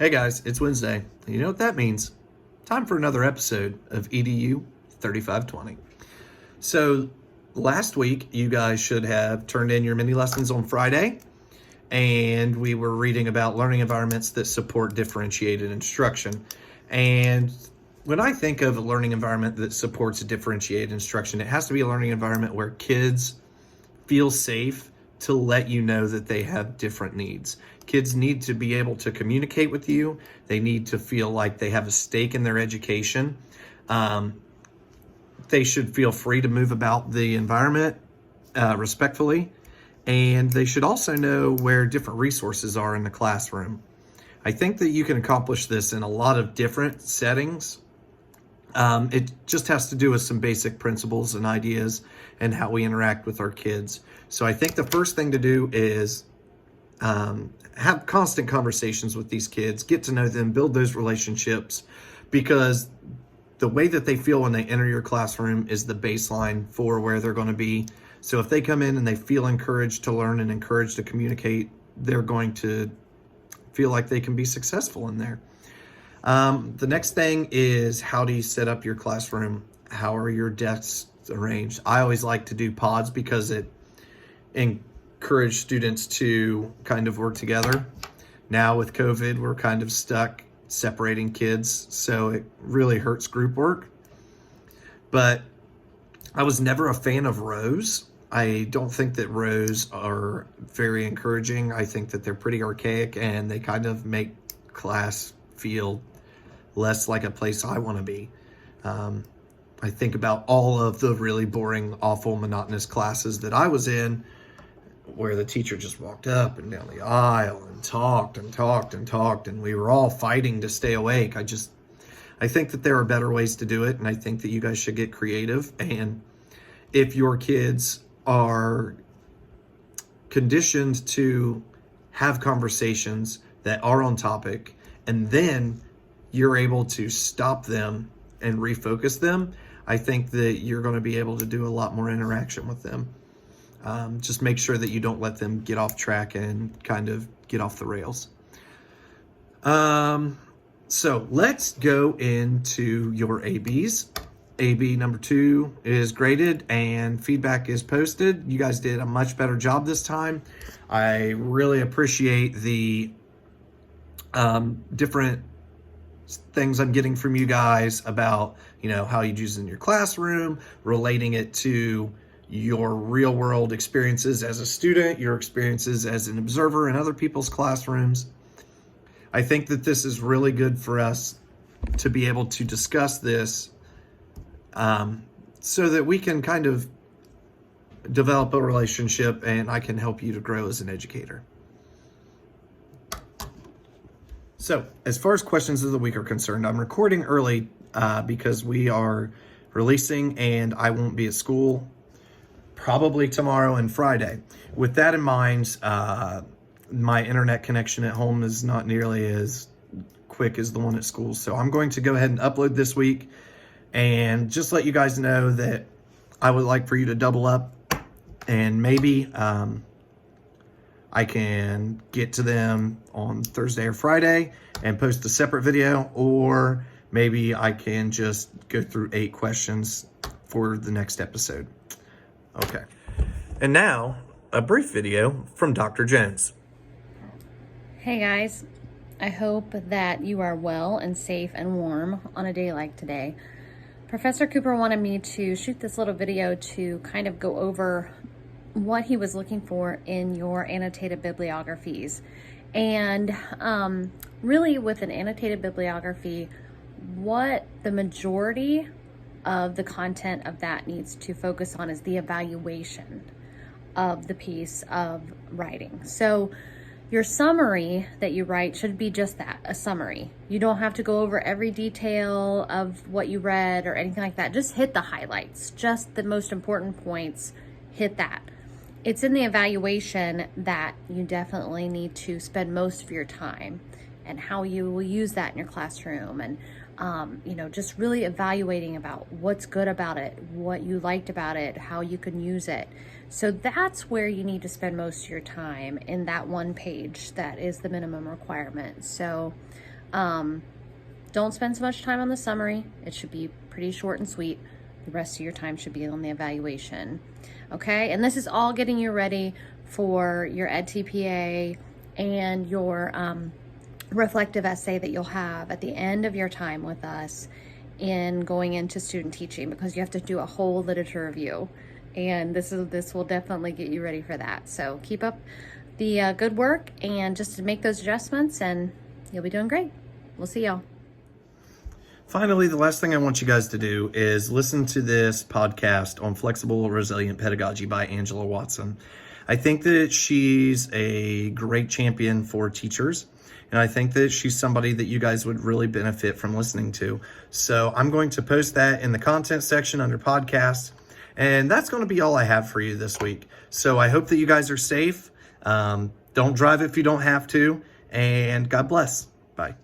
Hey guys, it's Wednesday. You know what that means? Time for another episode of EDU 3520. So, last week you guys should have turned in your mini lessons on Friday, and we were reading about learning environments that support differentiated instruction. And when I think of a learning environment that supports differentiated instruction, it has to be a learning environment where kids feel safe to let you know that they have different needs. Kids need to be able to communicate with you. They need to feel like they have a stake in their education. They should feel free to move about the environment respectfully. And they should also know where different resources are in the classroom. I think that you can accomplish this in a lot of different settings. It just has to do with some basic principles and ideas and how we interact with our kids. So I think the first thing to do is have constant conversations with these kids, get to know them, build those relationships, because the way that they feel when they enter your classroom is the baseline for where they're going to be. So if they come in and they feel encouraged to learn and encouraged to communicate, they're going to feel like they can be successful in there. The next thing is, how do you set up your classroom? How are your desks arranged? I always like to do pods because it encourages students to kind of work together. Now with COVID, we're kind of stuck separating kids, so it really hurts group work. But I was never a fan of rows. I don't think that rows are very encouraging. I think that they're pretty archaic and they kind of make class feel less like a place I want to be. I think about all of the really boring, awful, monotonous classes that I was in, where the teacher just walked up and down the aisle and talked and talked and talked, and we were all fighting to stay awake. I think that there are better ways to do it, and I think that you guys should get creative. And if your kids are conditioned to have conversations that are on topic, and then you're able to stop them and refocus them, I think that you're going to be able to do a lot more interaction with them. Just make sure that you don't let them get off track and kind of get off the rails. So let's go into your ABs. AB number 2 is graded and feedback is posted. You guys did a much better job this time. I really appreciate the different things I'm getting from you guys about, how you use it in your classroom, relating it to your real world experiences as a student, your experiences as an observer in other people's classrooms. I think that this is really good for us to be able to discuss this so that we can kind of develop a relationship and I can help you to grow as an educator. So, as far as questions of the week are concerned, I'm recording early because we are releasing and I won't be at school probably tomorrow and Friday. With that in mind, my internet connection at home is not nearly as quick as the one at school. So I'm going to go ahead and upload this week and just let you guys know that I would like for you to double up, and maybe I can get to them on Thursday or Friday and post a separate video, or maybe I can just go through 8 questions for the next episode. Okay. And now, a brief video from Dr. Jones. Hey guys, I hope that you are well and safe and warm on a day like today. Professor Cooper wanted me to shoot this little video to kind of go over what he was looking for in your annotated bibliographies. And really with an annotated bibliography, what the majority of the content of that needs to focus on is the evaluation of the piece of writing. So your summary that you write should be just that, a summary. You don't have to go over every detail of what you read or anything like that. Just hit the highlights, just the most important points, hit that. It's in the evaluation that you definitely need to spend most of your time, and how you will use that in your classroom, and just really evaluating about what's good about it, what you liked about it, how you can use it. So that's where you need to spend most of your time, in that one page that is the minimum requirement. So Don't spend so much time on the summary. It should be pretty short and sweet. The rest of your time should be on the evaluation. Okay, and this is all getting you ready for your EdTPA and your reflective essay that you'll have at the end of your time with us in going into student teaching, because you have to do a whole literature review, and this will definitely get you ready for that. So keep up the good work and just to make those adjustments, and you'll be doing great. We'll see y'all. Finally, the last thing I want you guys to do is listen to this podcast on flexible, resilient pedagogy by Angela Watson. I think that she's a great champion for teachers, and I think that she's somebody that you guys would really benefit from listening to. So I'm going to post that in the content section under podcasts, and that's going to be all I have for you this week. So I hope that you guys are safe. Don't drive if you don't have to, and God bless. Bye.